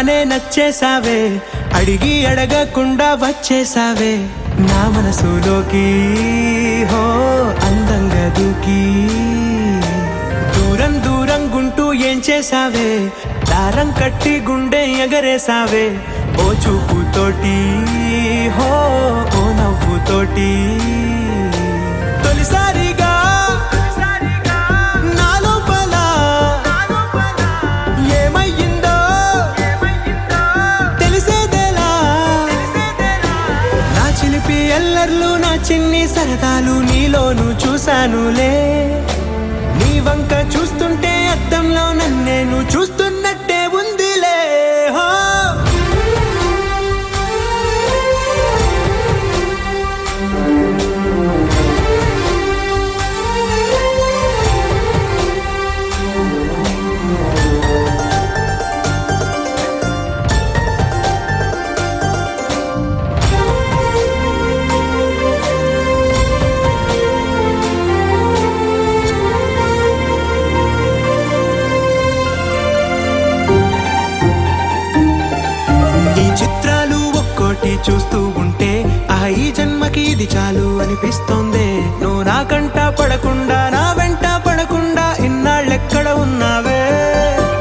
చూడగానే నచ్చేసావే, అడిగి అడగకుండా వచ్చేసావే నా మనసులోకి. హో అందంగా దూకి దూరం దూరం గుంటూ ఏం చేసావే, దారం కట్టి గుండె ఎగరేసావే ఓ చూపుతోటి, హో ఓ నవ్వుతోటి. తొలిసారిగా నా లోపల ఏమయ్యిందో తెలిసేదేలా. నా చిలిపి ఎల్లర్లు నా చిన్ని సరదాలు నీలోను చూశానులే. నీ వంక చూస్తుంటే అద్దంలో నన్నేను చూస్తున్నట్టే ఉందిలే. హో చూస్తూ ఉంటే ఈ జన్మకి ఇది చాలు అనిపిస్తోంది. నువ్వు నా కంట పడకుండా నా వెంట పడకుండా ఇన్నాళ్ళెక్కడ ఉన్నావే.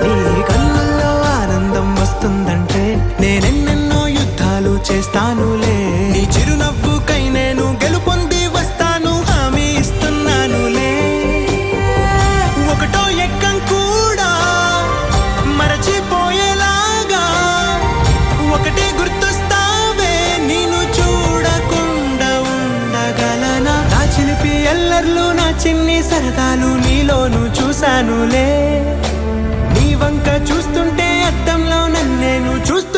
నీ కళ్ళల్లో ఆనందం వస్తుందంటే నేనెన్నెన్నో యుద్ధాలు చేస్తానులే. నీ చిరునవ్వుకై నేను గెలుపొంది వస్తాను హామీ ఇస్తున్నానులే. ఒకటో ఎక్కం కూడా మరచిపోయేలాగా ఒకటే గుర్తొస్తా. ఎల్లర్లు నా చిన్ని సరదాలు నీలోను చూశానులే. నీ వంక చూస్తుంటే అద్దంలో నన్నేను చూస్తూ